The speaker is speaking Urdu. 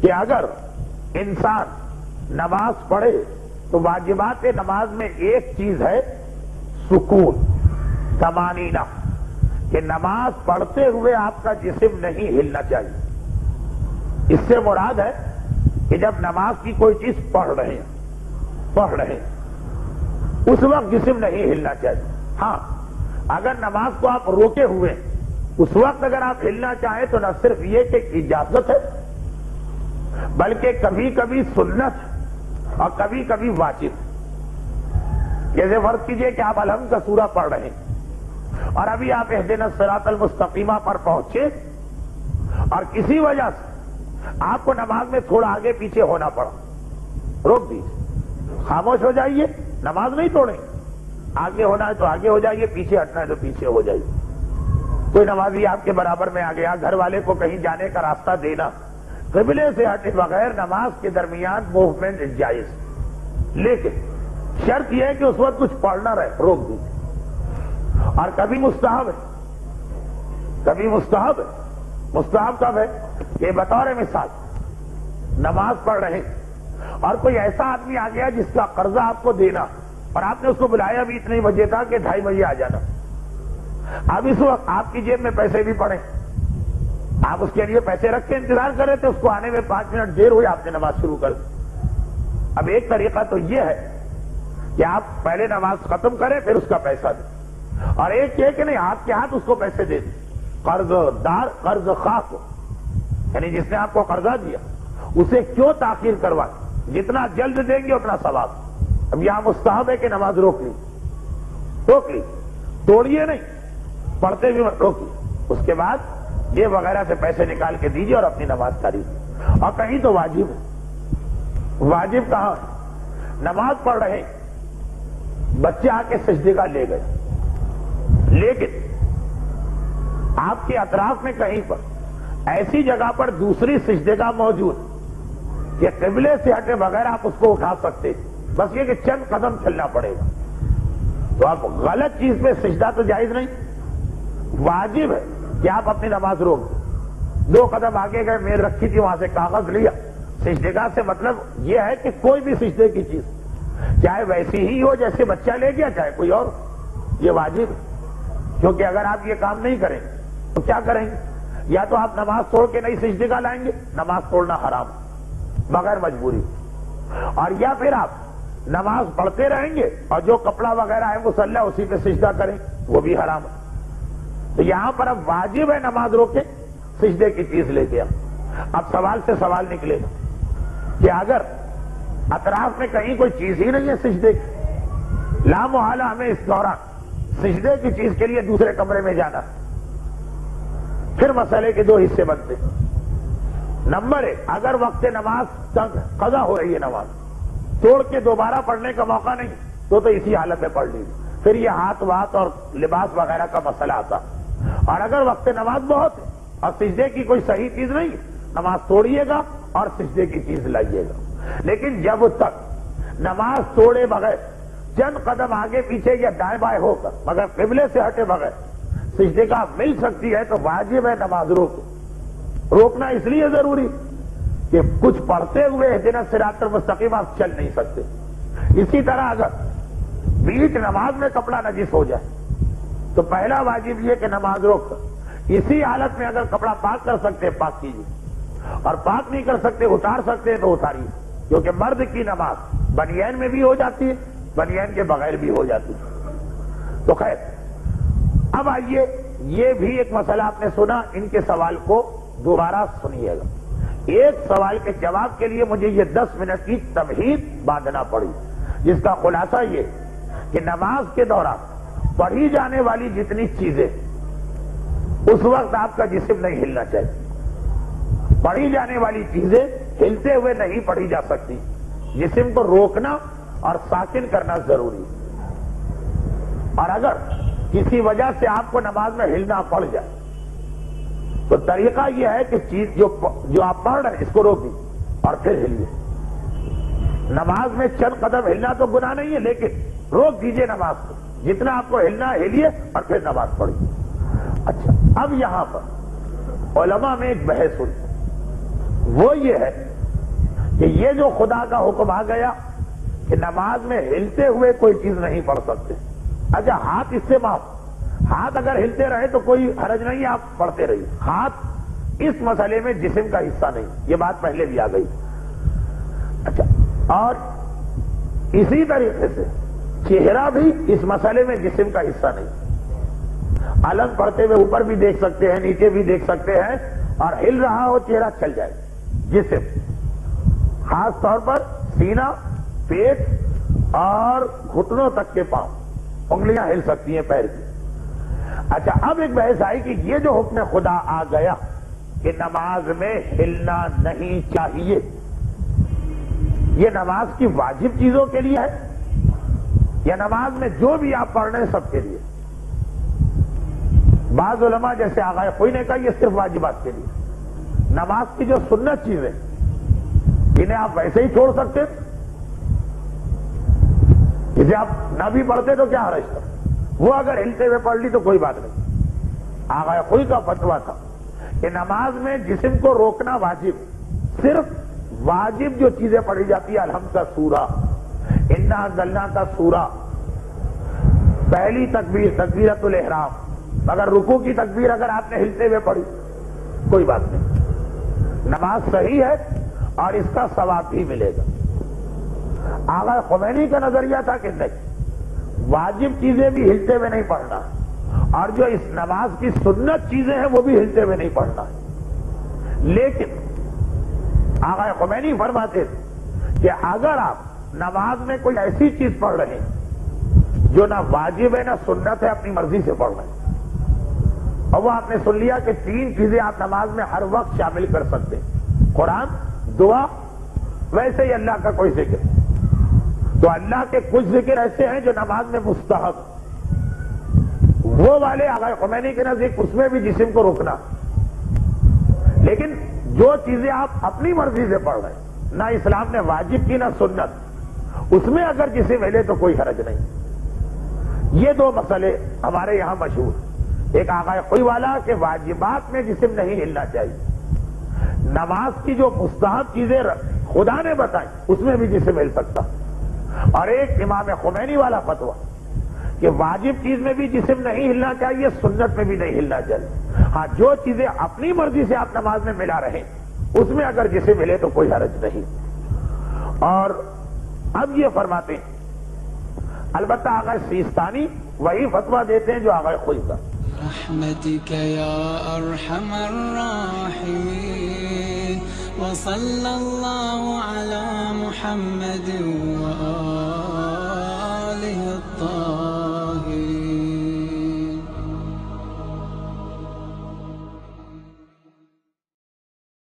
کہ اگر انسان نماز پڑھے تو واجبات نماز میں ایک چیز ہے سکون، طمانینہ، کہ نماز پڑھتے ہوئے آپ کا جسم نہیں ہلنا چاہیے۔ اس سے مراد ہے کہ جب نماز کی کوئی چیز پڑھ رہے ہیں اس وقت جسم نہیں ہلنا چاہیے۔ ہاں، اگر نماز کو آپ روکے ہوئے اس وقت اگر آپ ہلنا چاہیں تو نہ صرف یہ کہ اجازت ہے بلکہ کبھی کبھی سنت اور کبھی کبھی واجب۔ جیسے فرض کیجئے کہ آپ الحمد کا سورہ پڑھ رہے ہیں اور ابھی آپ اہدنا الصراط المستقیمہ پر پہنچے اور کسی وجہ سے آپ کو نماز میں تھوڑا آگے پیچھے ہونا پڑا، روک دیجیے، خاموش ہو جائیے، نماز نہیں توڑیں، آگے ہونا ہے تو آگے ہو جائیے، پیچھے ہٹنا ہے تو پیچھے ہو جائیے۔ کوئی نمازی آپ کے برابر میں آ گیا، گھر والے کو کہیں جانے کا راستہ دینا، قبلے سے ہٹے بغیر نماز کے درمیان موومنٹ جائز، لیکن شرط یہ ہے کہ اس وقت کچھ پڑھنا رہے، روک دیجیے۔ اور کبھی مستحب ہے، مستحب کب ہے کہ بطور مثال نماز پڑھ رہے اور کوئی ایسا آدمی آ گیا جس کا قرضہ آپ کو دینا اور آپ نے اس کو بلایا بھی اتنے بجے تھا کہ 2:30 بجے آ جانا۔ اب اس وقت آپ کی جیب میں پیسے بھی پڑے، آپ اس کے لیے پیسے رکھ کے انتظار کر رہے تھے، اس کو آنے میں 5 منٹ دیر ہوئی، آپ نے نماز شروع کر دی۔ اب ایک طریقہ تو یہ ہے کہ آپ پہلے نماز ختم کریں پھر اس کا پیسہ دیں، اور ایک یہ کہ نہیں، ہاتھ کے ہاتھ اس کو پیسے دے دیں۔ قرض دار قرض خواہ کو، یعنی جس نے آپ کو قرضہ دیا اسے کیوں تاخیر کروائیں، جتنا جلد دیں گے اتنا ثواب۔ اب یہاں مستحب ہے کہ نماز روک لی، توڑیے نہیں، پڑھتے بھی روکیے، اس کے بعد جیب وغیرہ سے پیسے نکال کے دیجیے اور اپنی نماز کریے۔ اور کہیں تو واجب ہے، واجب کہاں ہے؟ نماز پڑھ رہے بچے آ کے سجدے کا لے گئے، لیکن آپ کے اطراف میں کہیں پر ایسی جگہ پر دوسری سجدے کا موجود کہ قبلے سے ہٹے بغیر آپ اس کو اٹھا سکتے، بس یہ کہ چند قدم چلنا پڑے گا، تو آپ غلط چیز پہ سجدہ تو جائز نہیں، واجب ہے کہ آپ اپنی نماز روک دیں۔ 2 قدم آگے گئے، میل رکھی تھی وہاں سے کاغذ لیا، سجدے کا سے مطلب یہ ہے کہ کوئی بھی سجدے کی چیز چاہے ویسی ہی ہو جیسے بچہ لے گیا چاہے کوئی اور، یہ واجب ہے، کیونکہ اگر آپ یہ کام نہیں کریں تو کیا کریں گے؟ یا تو آپ نماز توڑ کے نئی سجدے کا لائیں گے، نماز توڑنا حرام بغیر مجبوری، اور یا پھر آپ نماز پڑھتے رہیں گے اور جو کپڑا وغیرہ ہے مصلی اسی پہ سجدہ کریں، وہ بھی حرام ہے۔ تو یہاں پر اب واجب ہے نماز روکے، سجدے کی چیز لے کے اب سوال سے سوال نکلے گا کہ اگر اطراف میں کہیں کوئی چیز ہی نہیں ہے سجدے کی، لا محالہ ہمیں اس دوران سجدے کی چیز کے لیے دوسرے کمرے میں جانا، پھر مسئلے کے 2 حصے بنتے۔ نمبر 1، اگر وقت نماز قضا ہو رہی ہے، نماز توڑ کے دوبارہ پڑھنے کا موقع نہیں تو اسی حالت میں پڑھ لیجیے، پھر یہ ہاتھ وات اور لباس وغیرہ کا مسئلہ آتا۔ اور اگر وقت نماز بہت ہے اور سجدے کی کوئی صحیح چیز نہیں، نماز توڑیے گا اور سجدے کی چیز لائیے گا، لیکن جب تک نماز توڑے بغیر چند قدم آگے پیچھے یا دائیں بائیں ہو کر مگر قبلے سے ہٹے بغیر سجدے کا مل سکتی ہے تو واجب ہے نماز روکنا اس لیے ضروری کہ کچھ پڑھتے ہوئے اہدنا الصراط المستقیم آپ چل نہیں سکتے۔ اسی طرح اگر بیچ نماز میں کپڑا نجس ہو جائے تو پہلا واجب یہ کہ نماز روک کر اسی حالت میں اگر کپڑا پاک کر سکتے ہیں پاک کیجیے، اور پاک نہیں کر سکتے اتار سکتے ہیں تو اتاریے، کیونکہ مرد کی نماز بنیان میں بھی ہو جاتی ہے، بنیان کے بغیر بھی ہو جاتی ہے۔ تو خیر، اب آئیے، یہ بھی ایک مسئلہ آپ نے سنا، ان کے سوال کو دوبارہ سنیے گا۔ ایک سوال کے جواب کے لیے مجھے یہ 10 منٹ کی تمہید باندھنا پڑی، جس کا خلاصہ یہ کہ نماز کے دوران پڑھی جانے والی جتنی چیزیں اس وقت آپ کا جسم نہیں ہلنا چاہیے، پڑھی جانے والی چیزیں ہلتے ہوئے نہیں پڑھی جا سکتی، جسم کو روکنا اور ساکن کرنا ضروری ہے۔ اور اگر کسی وجہ سے آپ کو نماز میں ہلنا پڑ جائے تو طریقہ یہ ہے کہ چیز جو آپ پڑھ رہے ہیں اس کو روکیے اور پھر ہلیے۔ نماز میں چند قدم ہلنا تو گناہ نہیں ہے، لیکن روک دیجئے نماز کو، جتنا آپ کو ہلنا ہلیے اور پھر نماز پڑھیے۔ اچھا، اب یہاں پر علماء میں ایک بحث ہوئی، وہ یہ ہے کہ یہ جو خدا کا حکم آ گیا کہ نماز میں ہلتے ہوئے کوئی چیز نہیں پڑھ سکتے. اچھا ہاتھ اس سے معاف, ہاتھ اگر ہلتے رہے تو کوئی حرج نہیں, آپ پڑھتے رہیے. ہاتھ اس مسئلے میں جسم کا حصہ نہیں, یہ بات پہلے بھی آ گئی. اچھا, اور اسی طریقے سے چہرہ بھی اس مسئلے میں جسم کا حصہ نہیں. علم پڑھتے ہوئے اوپر بھی دیکھ سکتے ہیں, نیچے بھی دیکھ سکتے ہیں, اور ہل رہا ہو چہرہ چل جائے. جسم خاص طور پر سینہ, پیٹ اور گھٹنوں تک کے پاؤں, انگلیاں ہل سکتی ہیں پیر کی. اچھا, اب ایک بحث آئی کہ یہ جو حکم خدا آ گیا کہ نماز میں ہلنا نہیں چاہیے, یہ نماز کی واجب چیزوں کے لیے ہے یا نماز میں جو بھی آپ پڑھ رہے ہیں سب کے لیے؟ بعض علماء جیسے آغا خوئی نے کہا یہ صرف واجبات کے لیے. نماز کی جو سنت چیزیں انہیں آپ ویسے ہی چھوڑ سکتے, اسے آپ نہ بھی پڑھتے تو کیا حرج تھا, وہ اگر ہلتے ہوئے پڑھ لی تو کوئی بات نہیں. آغا خوئی کا فتویٰ تھا کہ نماز میں جسم کو روکنا واجب, صرف واجب جو چیزیں پڑھی جاتی ہے, الحمد کا سورہ, انا انزلنا کا سورہ, پہلی تکبیر تکبیرۃ الاحرام, مگر رکوع کی تکبیر اگر آپ نے ہلتے ہوئے پڑھی کوئی بات نہیں, نماز صحیح ہے اور اس کا ثواب بھی ملے گا. آغا خمینی کا نظریہ تھا کہ نہیں, واجب چیزیں بھی ہلتے ہوئے نہیں پڑھنا, اور جو اس نماز کی سنت چیزیں ہیں وہ بھی ہلتے ہوئے نہیں پڑھنا. لیکن آغا خمینی فرماتے تھے کہ اگر آپ نماز میں کوئی ایسی چیز پڑھ رہے ہیں جو نہ واجب ہے نہ سنت ہے, اپنی مرضی سے پڑھ رہے ہیں, اور وہ آپ نے سن لیا کہ 3 چیزیں آپ نماز میں ہر وقت شامل کر سکتے ہیں, قرآن, دعا, ویسے ہی اللہ کا کوئی ذکر. تو اللہ کے کچھ ذکر ایسے ہیں جو نماز میں مستحب, وہ والے آغا خمینی کے نزدیک اس میں بھی جسم کو روکنا. لیکن جو چیزیں آپ اپنی مرضی سے پڑھ رہے ہیں, نہ اسلام نے واجب کی نہ سنت, اس میں اگر جسم ہلے تو کوئی حرج نہیں. یہ 2 مسئلے ہمارے یہاں مشہور, ایک آغا خوئی والا کہ واجبات میں جسم نہیں ہلنا چاہیے, نماز کی جو مستحب چیزیں خدا نے بتائی اس میں بھی جسم ہل سکتا, اور ایک امام خمینی والا فتویٰ کہ واجب چیز میں بھی جسم نہیں ہلنا چاہیے, سنت میں بھی نہیں ہلنا چاہیے. ہاں, جو چیزیں اپنی مرضی سے آپ نماز میں ملا رہے ہیں اس میں اگر جسم ہلے تو کوئی حرج نہیں. اور اب یہ فرماتے ہیں, البتہ آغا سیستانی وہی فتویٰ دیتے ہیں جو آغا خوئی کا. رحمتك يا أرحم الراحمين وصلى الله على محمد وآله الطاهرين.